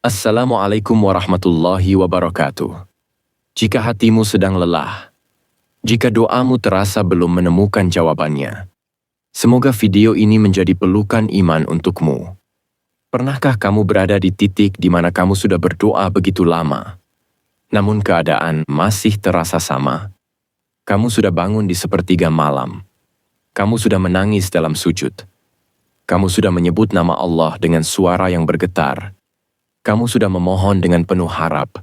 Assalamualaikum warahmatullahi wabarakatuh. Jika hatimu sedang lelah, jika doamu terasa belum menemukan jawabannya, semoga video ini menjadi pelukan iman untukmu. Pernahkah kamu berada di titik di mana kamu sudah berdoa begitu lama, namun keadaan masih terasa sama? Kamu sudah bangun di sepertiga malam. Kamu sudah menangis dalam sujud. Kamu sudah menyebut nama Allah dengan suara yang bergetar. Kamu sudah memohon dengan penuh harap,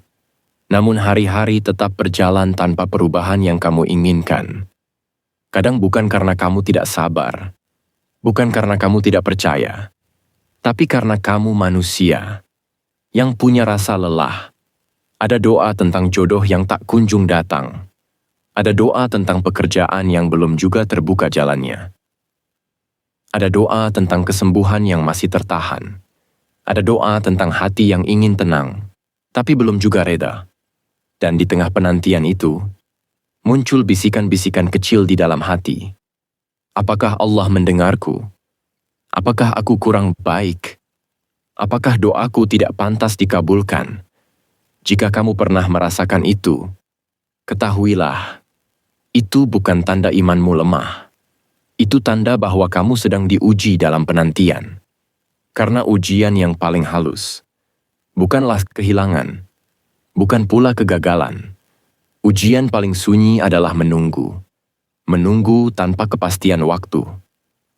namun hari-hari tetap berjalan tanpa perubahan yang kamu inginkan. Kadang bukan karena kamu tidak sabar, bukan karena kamu tidak percaya, tapi karena kamu manusia yang punya rasa lelah. Ada doa tentang jodoh yang tak kunjung datang. Ada doa tentang pekerjaan yang belum juga terbuka jalannya. Ada doa tentang kesembuhan yang masih tertahan. Ada doa tentang hati yang ingin tenang, tapi belum juga reda. Dan di tengah penantian itu, muncul bisikan-bisikan kecil di dalam hati. Apakah Allah mendengarku? Apakah aku kurang baik? Apakah doaku tidak pantas dikabulkan? Jika kamu pernah merasakan itu, ketahuilah, itu bukan tanda imanmu lemah. Itu tanda bahwa kamu sedang diuji dalam penantian. Karena ujian yang paling halus bukanlah kehilangan, bukan pula kegagalan. Ujian paling sunyi adalah menunggu. Menunggu tanpa kepastian waktu.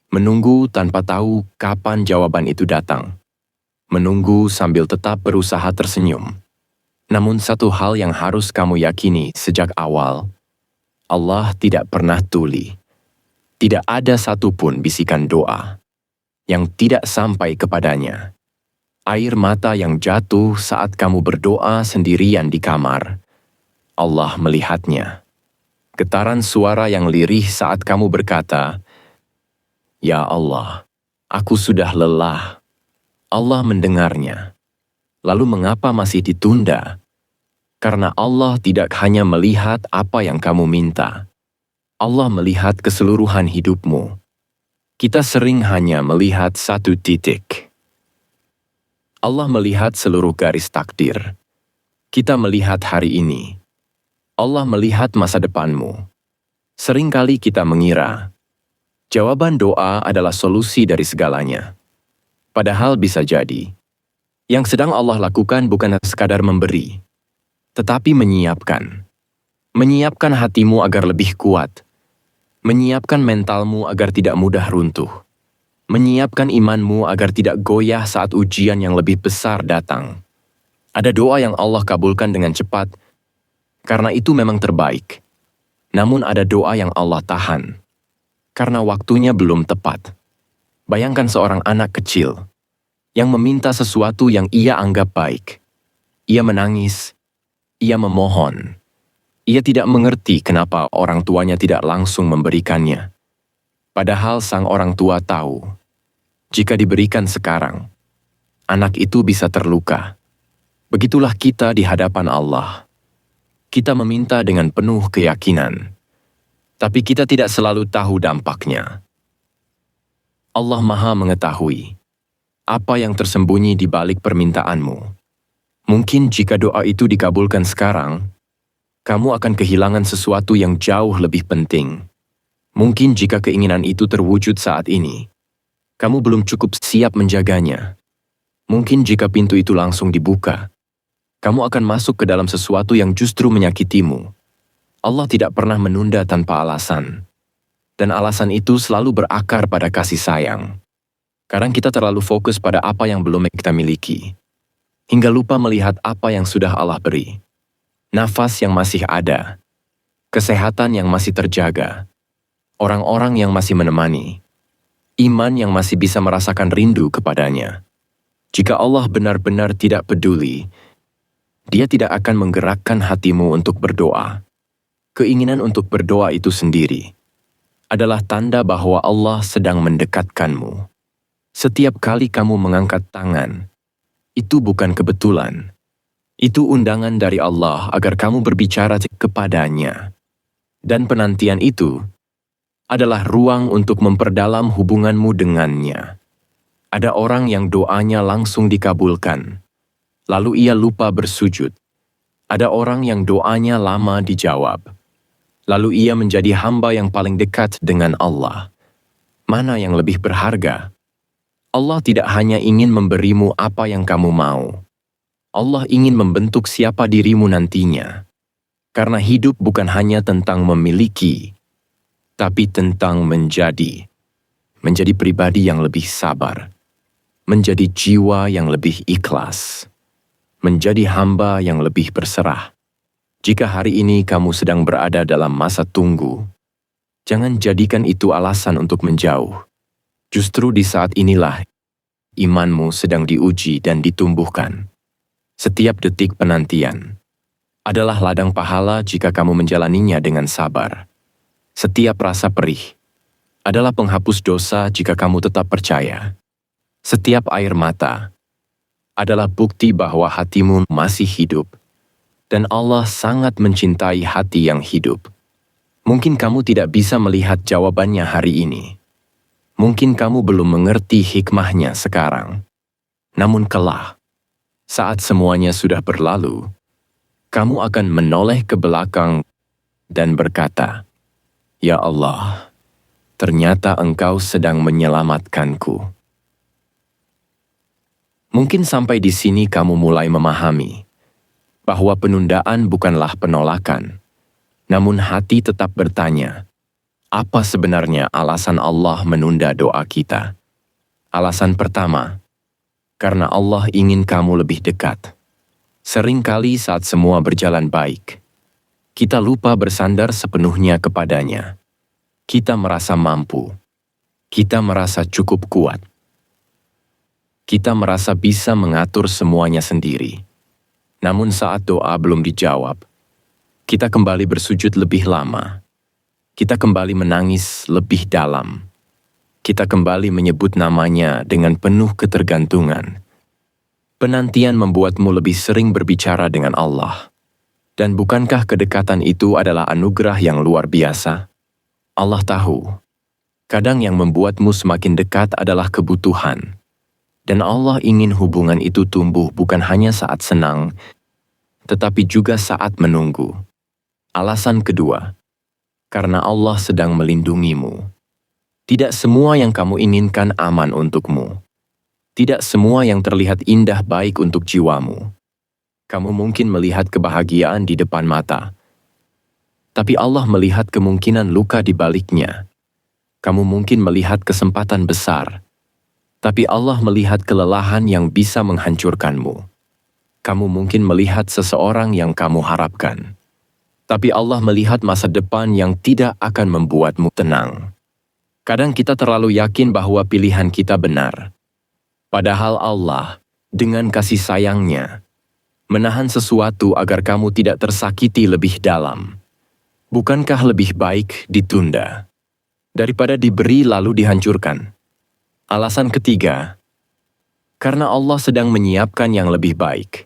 Menunggu tanpa tahu kapan jawaban itu datang. Menunggu sambil tetap berusaha tersenyum. Namun satu hal yang harus kamu yakini sejak awal, Allah tidak pernah tuli. Tidak ada satupun bisikan doa yang tidak sampai kepadanya. Air mata yang jatuh saat kamu berdoa sendirian di kamar, Allah melihatnya. Getaran suara yang lirih saat kamu berkata, "Ya Allah, aku sudah lelah." Allah mendengarnya. Lalu mengapa masih ditunda? Karena Allah tidak hanya melihat apa yang kamu minta. Allah melihat keseluruhan hidupmu. Kita sering hanya melihat satu titik. Allah melihat seluruh garis takdir. Kita melihat hari ini. Allah melihat masa depanmu. Seringkali kita mengira jawaban doa adalah solusi dari segalanya. Padahal bisa jadi, yang sedang Allah lakukan bukan sekadar memberi, tetapi menyiapkan. Menyiapkan hatimu agar lebih kuat. Menyiapkan mentalmu agar tidak mudah runtuh. Menyiapkan imanmu agar tidak goyah saat ujian yang lebih besar datang. Ada doa yang Allah kabulkan dengan cepat, karena itu memang terbaik. Namun ada doa yang Allah tahan, karena waktunya belum tepat. Bayangkan seorang anak kecil yang meminta sesuatu yang ia anggap baik. Ia menangis, ia memohon. Ia tidak mengerti kenapa orang tuanya tidak langsung memberikannya. Padahal sang orang tua tahu, jika diberikan sekarang, anak itu bisa terluka. Begitulah kita di hadapan Allah. Kita meminta dengan penuh keyakinan, tapi kita tidak selalu tahu dampaknya. Allah Maha mengetahui apa yang tersembunyi di balik permintaanmu. Mungkin jika doa itu dikabulkan sekarang, kamu akan kehilangan sesuatu yang jauh lebih penting. Mungkin jika keinginan itu terwujud saat ini, kamu belum cukup siap menjaganya. Mungkin jika pintu itu langsung dibuka, kamu akan masuk ke dalam sesuatu yang justru menyakitimu. Allah tidak pernah menunda tanpa alasan. Dan alasan itu selalu berakar pada kasih sayang. Kadang kita terlalu fokus pada apa yang belum kita miliki, hingga lupa melihat apa yang sudah Allah beri. Nafas yang masih ada, kesehatan yang masih terjaga, orang-orang yang masih menemani, iman yang masih bisa merasakan rindu kepadanya. Jika Allah benar-benar tidak peduli, Dia tidak akan menggerakkan hatimu untuk berdoa. Keinginan untuk berdoa itu sendiri adalah tanda bahwa Allah sedang mendekatkanmu. Setiap kali kamu mengangkat tangan, itu bukan kebetulan. Itu undangan dari Allah agar kamu berbicara kepadanya. Dan penantian itu adalah ruang untuk memperdalam hubunganmu dengannya. Ada orang yang doanya langsung dikabulkan. lalu ia lupa bersujud. Ada orang yang doanya lama dijawab, lalu ia menjadi hamba yang paling dekat dengan Allah. Mana yang lebih berharga? Allah tidak hanya ingin memberimu apa yang kamu mau. Allah ingin membentuk siapa dirimu nantinya. Karena hidup bukan hanya tentang memiliki, tapi tentang menjadi. Menjadi pribadi yang lebih sabar. Menjadi jiwa yang lebih ikhlas. Menjadi hamba yang lebih berserah. Jika hari ini kamu sedang berada dalam masa tunggu, jangan jadikan itu alasan untuk menjauh. Justru di saat inilah imanmu sedang diuji dan ditumbuhkan. Setiap detik penantian adalah ladang pahala jika kamu menjalaninya dengan sabar. Setiap rasa perih adalah penghapus dosa jika kamu tetap percaya. Setiap air mata adalah bukti bahwa hatimu masih hidup, dan Allah sangat mencintai hati yang hidup. Mungkin kamu tidak bisa melihat jawabannya hari ini. Mungkin kamu belum mengerti hikmahnya sekarang. Namun kelak, saat semuanya sudah berlalu, kamu akan menoleh ke belakang dan berkata, "Ya Allah, ternyata Engkau sedang menyelamatkanku." Mungkin sampai di sini kamu mulai memahami bahwa penundaan bukanlah penolakan, namun hati tetap bertanya, apa sebenarnya alasan Allah menunda doa kita? Alasan pertama, karena Allah ingin kamu lebih dekat. Seringkali saat semua berjalan baik, kita lupa bersandar sepenuhnya kepadanya. Kita merasa mampu. Kita merasa cukup kuat. Kita merasa bisa mengatur semuanya sendiri. Namun saat doa belum dijawab, kita kembali bersujud lebih lama. Kita kembali menangis lebih dalam. Kita kembali menyebut namanya dengan penuh ketergantungan. Penantian membuatmu lebih sering berbicara dengan Allah. Dan bukankah kedekatan itu adalah anugerah yang luar biasa? Allah tahu, kadang yang membuatmu semakin dekat adalah kebutuhan. Dan Allah ingin hubungan itu tumbuh bukan hanya saat senang, tetapi juga saat menunggu. Alasan kedua, karena Allah sedang melindungimu. Tidak semua yang kamu inginkan aman untukmu. Tidak semua yang terlihat indah baik untuk jiwamu. Kamu mungkin melihat kebahagiaan di depan mata, tapi Allah melihat kemungkinan luka di baliknya. Kamu mungkin melihat kesempatan besar, tapi Allah melihat kelelahan yang bisa menghancurkanmu. Kamu mungkin melihat seseorang yang kamu harapkan, tapi Allah melihat masa depan yang tidak akan membuatmu tenang. Kadang kita terlalu yakin bahwa pilihan kita benar. Padahal Allah, dengan kasih sayangnya, menahan sesuatu agar kamu tidak tersakiti lebih dalam. Bukankah lebih baik ditunda daripada diberi lalu dihancurkan? Alasan ketiga, karena Allah sedang menyiapkan yang lebih baik.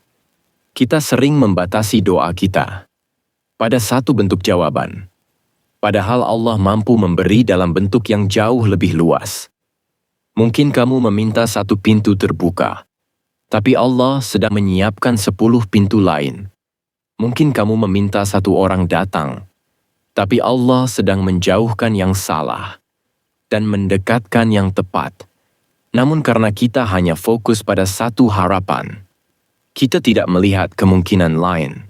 Kita sering membatasi doa kita pada satu bentuk jawaban. Padahal Allah mampu memberi dalam bentuk yang jauh lebih luas. Mungkin kamu meminta satu pintu terbuka, tapi Allah sedang menyiapkan 10 pintu lain. Mungkin kamu meminta satu orang datang, tapi Allah sedang menjauhkan yang salah dan mendekatkan yang tepat. Namun karena kita hanya fokus pada satu harapan, kita tidak melihat kemungkinan lain.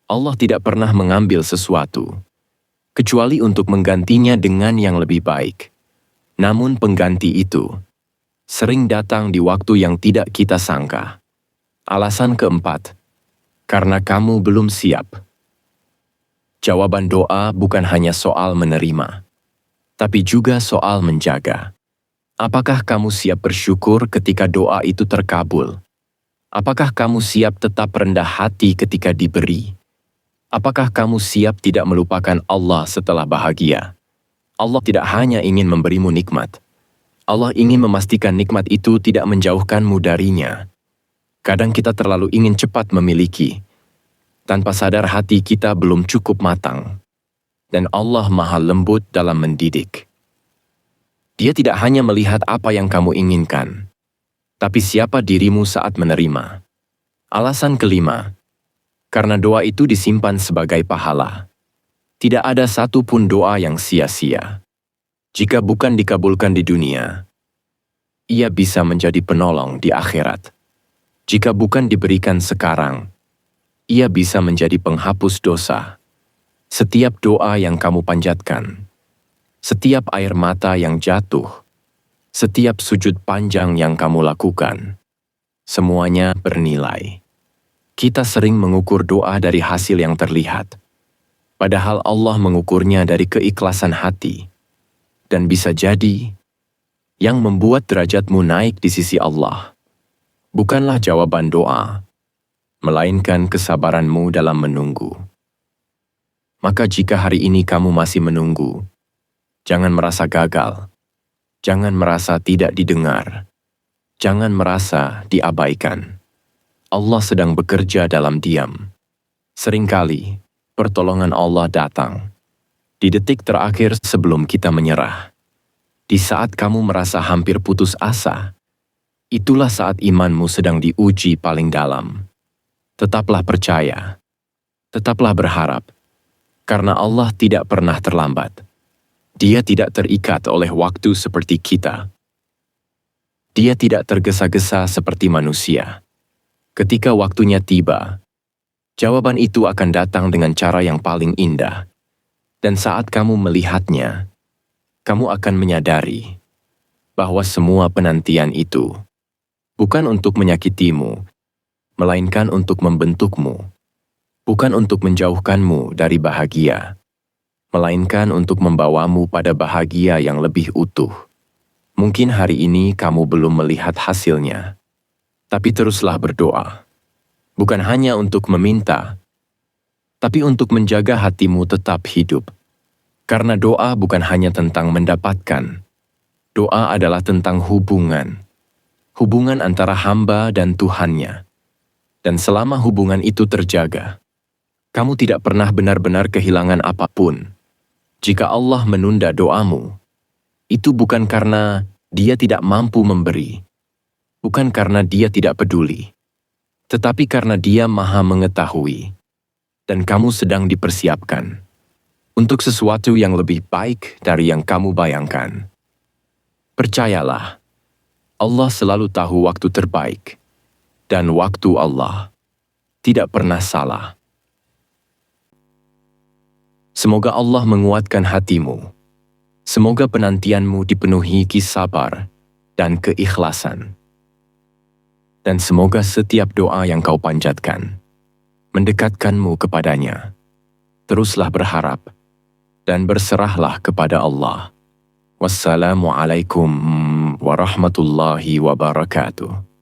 Allah tidak pernah mengambil sesuatu, kecuali untuk menggantinya dengan yang lebih baik. Namun pengganti itu sering datang di waktu yang tidak kita sangka. Alasan keempat, karena kamu belum siap. Jawaban doa bukan hanya soal menerima, tapi juga soal menjaga. Apakah kamu siap bersyukur ketika doa itu terkabul? Apakah kamu siap tetap rendah hati ketika diberi? Apakah kamu siap tidak melupakan Allah setelah bahagia? Allah tidak hanya ingin memberimu nikmat. Allah ingin memastikan nikmat itu tidak menjauhkanmu darinya. Kadang kita terlalu ingin cepat memiliki, tanpa sadar hati kita belum cukup matang. Dan Allah Maha Lembut dalam mendidik. Dia tidak hanya melihat apa yang kamu inginkan, tapi siapa dirimu saat menerima. Alasan kelima, karena doa itu disimpan sebagai pahala. Tidak ada satupun doa yang sia-sia. Jika bukan dikabulkan di dunia, ia bisa menjadi penolong di akhirat. Jika bukan diberikan sekarang, ia bisa menjadi penghapus dosa. Setiap doa yang kamu panjatkan, setiap air mata yang jatuh, setiap sujud panjang yang kamu lakukan, semuanya bernilai. Kita sering mengukur doa dari hasil yang terlihat, padahal Allah mengukurnya dari keikhlasan hati. Dan bisa jadi, yang membuat derajatmu naik di sisi Allah, bukanlah jawaban doa, melainkan kesabaranmu dalam menunggu. Maka jika hari ini kamu masih menunggu, jangan merasa gagal, jangan merasa tidak didengar, jangan merasa diabaikan. Allah sedang bekerja dalam diam. Seringkali, pertolongan Allah datang di detik terakhir sebelum kita menyerah. Di saat kamu merasa hampir putus asa, itulah saat imanmu sedang diuji paling dalam. Tetaplah percaya, tetaplah berharap, karena Allah tidak pernah terlambat. Dia tidak terikat oleh waktu seperti kita. Dia tidak tergesa-gesa seperti manusia. Ketika waktunya tiba, jawaban itu akan datang dengan cara yang paling indah. Dan saat kamu melihatnya, kamu akan menyadari bahwa semua penantian itu bukan untuk menyakitimu, melainkan untuk membentukmu. Bukan untuk menjauhkanmu dari bahagia, melainkan untuk membawamu pada bahagia yang lebih utuh. Mungkin hari ini kamu belum melihat hasilnya, tapi teruslah berdoa. Bukan hanya untuk meminta, tapi untuk menjaga hatimu tetap hidup. Karena doa bukan hanya tentang mendapatkan. Doa adalah tentang hubungan. Hubungan antara hamba dan Tuhannya. Dan selama hubungan itu terjaga, kamu tidak pernah benar-benar kehilangan apapun. Jika Allah menunda doamu, itu bukan karena Dia tidak mampu memberi. Bukan karena Dia tidak peduli. Tetapi karena Dia Maha mengetahui. Dan kamu sedang dipersiapkan untuk sesuatu yang lebih baik dari yang kamu bayangkan. Percayalah, Allah selalu tahu waktu terbaik, dan waktu Allah tidak pernah salah. Semoga Allah menguatkan hatimu. Semoga penantianmu dipenuhi sabar dan keikhlasan. Dan semoga setiap doa yang kau panjatkan mendekatkanmu kepadanya. Teruslah berharap dan berserahlah kepada Allah. Wassalamualaikum warahmatullahi wabarakatuh.